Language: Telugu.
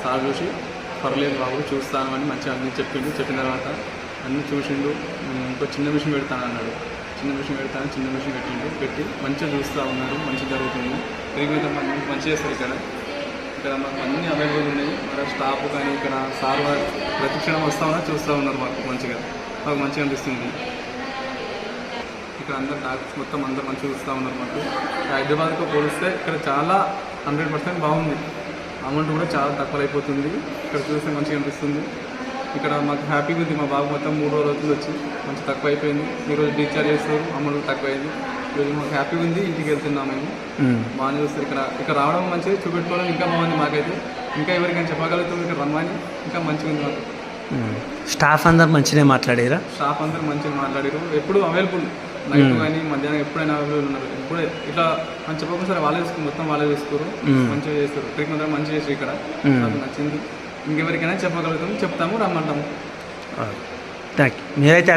సార్ చూసి పర్లేదు బాబు చూస్తాను అని మంచిగా అన్నీ చెప్పిండు. చెప్పిన తర్వాత అన్నీ చూసిండు. ఇంకో చిన్న మిషన్ పెడతాను అన్నాడు. చిన్న మిషన్ పెట్టి మంచిగా చూస్తూ ఉన్నారు. మంచిగా జరుగుతుంది. ట్రీట్మెంట్ మంచిగా చేస్తారు. ఇక్కడ మాకు అన్నీ అవైలబుల్ ఉన్నాయి. మన స్టాఫ్ కానీ ఇక్కడ సార్ వారు ప్రతి క్షణం వస్తూ ఉన్నారు, చూస్తూ ఉన్నారు. మాకు మంచిగా అనిపిస్తుంది. ఇక్కడ అందరు డాక్టర్స్ మొత్తం అందరూ మంచిగా చూస్తూ ఉన్నారు. మాకు హైదరాబాద్తో పోలిస్తే ఇక్కడ చాలా 100% బాగుంది. అమౌంట్ కూడా చాలా తక్కువ అయిపోతుంది. ఇక్కడ చూస్తే మంచిగా అనిపిస్తుంది. ఇక్కడ మాకు హ్యాపీగా ఉంది. మా బాబు మొత్తం 3 రోజులు అవుతుంది వచ్చి, మంచి తక్కువ అయిపోయింది. ఈరోజు డిశ్చార్జ్ చేస్తారు, అమౌంట్ తక్కువ అయింది. ఈరోజు మాకు హ్యాపీగా ఉంది. ఇంటికి వెళ్తున్నాం మేము. బాగానే చూస్తారు. ఇక్కడ రావడం మంచిగా, చూపెట్టుకోవడం ఇంకా బాగుంది. మాకైతే ఇంకా ఎవరికైనా చెప్పగలుగుతాం ఇక్కడ రమ్మని. ఇంకా మంచిగా ఉంది మాకు. స్టాఫ్ అందరు మంచిగా మాట్లాడారు. ఎప్పుడు అవైలబుల్, నైట్ కానీ మధ్యాహ్నం ఎప్పుడైనా అవైలబుల్ ఉన్నారు. ఇప్పుడే ఇట్లా మనం చెప్పకుండా సరే వాళ్ళే చూసుకుని మొత్తం వాళ్ళే చూసుకోరు. మంచిగా చేస్తారు. ట్రీట్మెంట్ మంచిగా చేస్తారు. ఇక్కడ నాకు నచ్చింది. ఇంకెవరికైనా చెప్పగలుగుతాము, చెప్తాము, రమ్మంటాము. Thank you. మీరైతే